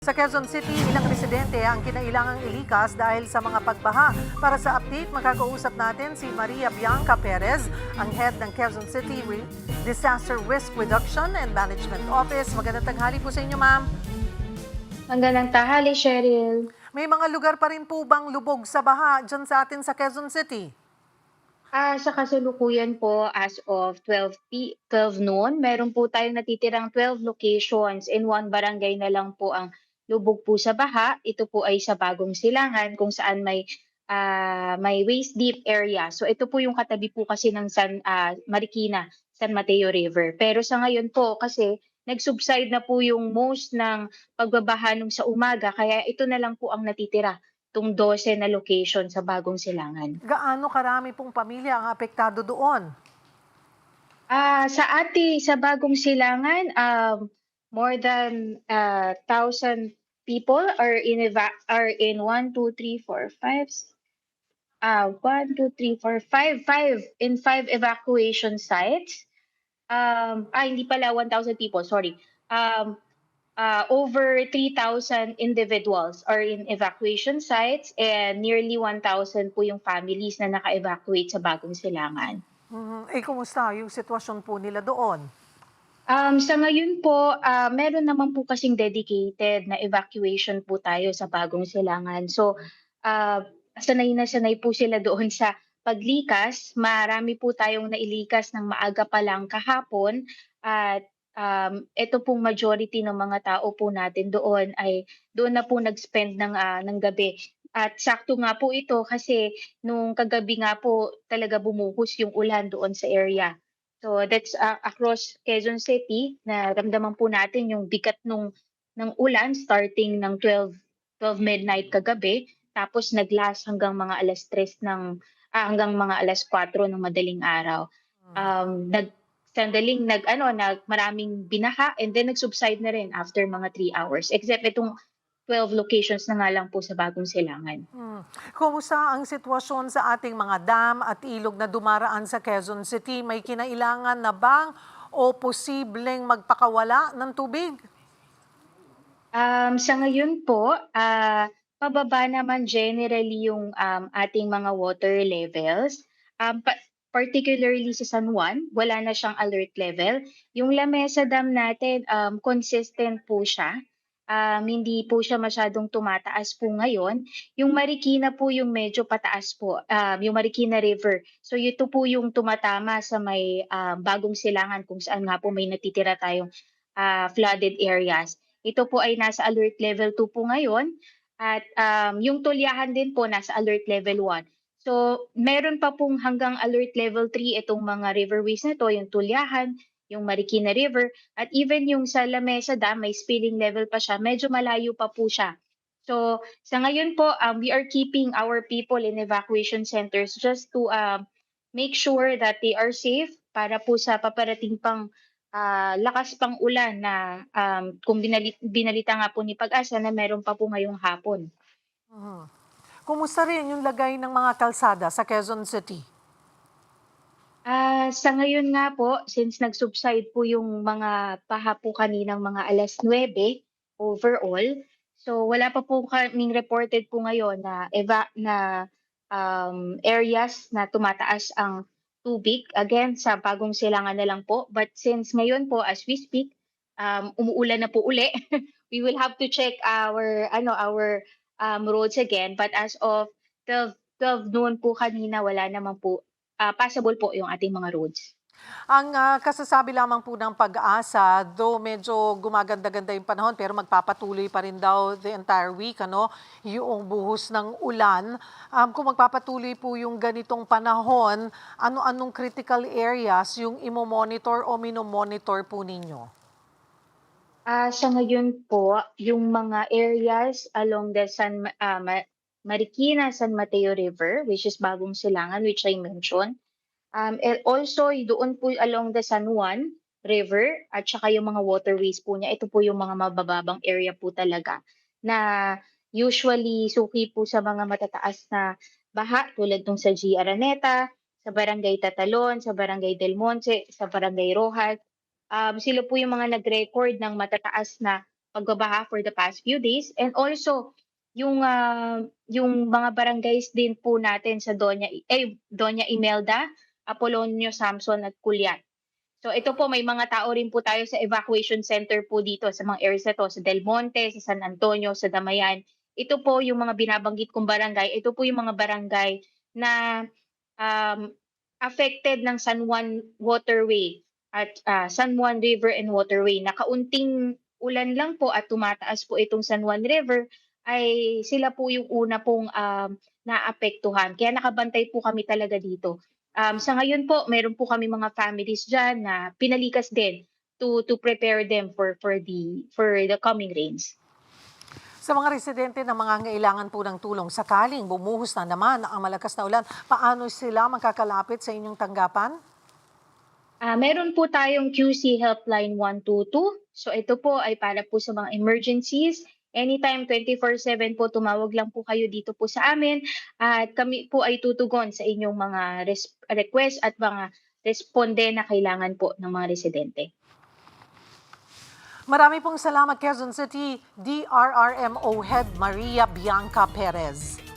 Sa Quezon City, ilang residente ang kinailangang ilikas dahil sa mga pagbaha. Para sa update, makakausap natin si Maria Bianca Perez, ang head ng Quezon City Disaster Risk Reduction and Management Office. Magandang tanghali po sa inyo, ma'am. Magandang tanghali, Cheryl. May mga lugar pa rin po bang lubog sa baha dyan sa atin sa Quezon City? Sa kasalukuyan po as of 12 noon, meron po tayong natitirang 12 locations in one barangay na lang po ang lubog po sa baha. Ito po ay sa Bagong Silangan kung saan may waist deep area. So ito po yung katabi po kasi ng Marikina, San Mateo River. Pero sa ngayon po kasi nag-subside na po yung most ng pagbabaha nung sa umaga kaya ito na lang po ang natitira, itong 12 na location sa Bagong Silangan. Gaano karami pong pamilya ang apektado doon? Sa Bagong Silangan, more than 1,000 people are in 5 evacuation sites. Hindi pala 1,000 people, sorry. Over 3,000 individuals are in evacuation sites and nearly 1,000 po yung families na naka-evacuate sa Bagong Silangan. Kumusta yung sitwasyon po nila doon? Sa ngayon po, meron naman po kasing dedicated na evacuation po tayo sa Bagong Silangan. So, sanay na sanay po sila doon sa paglikas. Marami po tayong nailikas ng maaga pa lang kahapon at ito pong majority ng mga tao po natin doon ay doon na po nag-spend ng gabi. At sakto nga po ito kasi nung kagabi nga po talaga bumuhos yung ulan doon sa area. So that's across Quezon City, naramdaman po natin yung bigat ng ulan starting ng 12 midnight kagabi, tapos nag-last hanggang mga hanggang mga 4:00 ng madaling araw. Maraming binaha and then nag-subside na rin after mga 3 hours. Except itong 12 locations na nga lang po sa Bagong Silangan. Kumusta ang sitwasyon sa ating mga dam at ilog na dumaraan sa Quezon City? May kinailangan na bang o posibleng magpakawala ng tubig? Sa ngayon po, pababa naman generally yung ating mga water levels. Particularly sa San Juan, wala na siyang alert level. Yung Lamesa Dam natin, consistent po siya. Hindi po siya masyadong tumataas po ngayon. Yung Marikina po yung medyo pataas po, yung Marikina River. So ito po yung tumatama sa may Bagong Silangan kung saan nga po may natitira tayong flooded areas. Ito po ay nasa alert level 2 po ngayon at yung Tulyahan din po nasa alert level 1. So meron pa pong hanggang alert level 3 itong mga riverways na to, yung Tulyahan, yung Marikina River, at even yung sa Lamesa Dam, may spilling level pa siya, medyo malayo pa po siya. So sa ngayon po, we are keeping our people in evacuation centers just to make sure that they are safe para po sa paparating pang lakas pang ulan na kung binalita nga po ni Pag-asa na meron pa po ngayong hapon. Kumusta rin yung lagay ng mga kalsada sa Quezon City? Sa ngayon nga po, since nag-subside po yung mga paha po kaninang mga 9:00 overall, so wala pa po kaming reported po ngayon na areas na tumataas ang tubig. Again, sa Bagong Silangan na lang po. But since ngayon po, as we speak, umuulan na po uli, we will have to check our roads again. But as of 12 noon po kanina, wala naman po, passable po yung ating mga roads. Ang kasasabi lamang po ng Pag-asa, though medyo gumaganda-ganda yung panahon, pero magpapatuloy pa rin daw the entire week, yung buhos ng ulan. Kung magpapatuloy po yung ganitong panahon, ano-anong critical areas yung imo-monitor o minomonitor po ninyo? Sa ngayon po, yung mga areas along the Marikina, San Mateo River, which is Bagong Silangan, which I mentioned. And also doon po along the San Juan River at saka yung mga waterways po niya, ito po yung mga mabababang area po talaga na usually suki po sa mga matataas na baha tulad nung sa G. Araneta, sa Barangay Tatalon, sa Barangay Del Monte, sa Barangay Rojas. Sila po yung mga nag-record ng matataas na pagbabaha for the past few days, and also yung mga barangays din po natin sa Doña Imelda, Apolonio, Samson at Culiat. So ito po, may mga tao rin po tayo sa evacuation center po dito sa mga areas na 'to, sa Del Monte, sa San Antonio, sa Damayan. Ito po yung mga binabanggit kong barangay, ito po yung mga barangay na, um, affected ng San Juan Waterway at, San Juan River and Waterway, na kaunting ulan lang po at tumataas po itong San Juan River, ay sila po yung una pong, naapektuhan. Kaya nakabantay po kami talaga dito. Sa ngayon po, meron po kami mga families diyan na pinalikas din to prepare them for the coming rains. Sa mga residente na mangangailangan po ng tulong sakaling bumuhos na naman ang malakas na ulan, paano sila makakalapit sa inyong tanggapan? Meron po tayong QC Helpline 122. So ito po ay para po sa mga emergencies. Anytime 24/7 po, tumawag lang po kayo dito po sa amin at kami po ay tutugon sa inyong mga request at mga responde na kailangan po ng mga residente. Marami pong salamat, Quezon City DRRMO Head Maria Bianca Perez.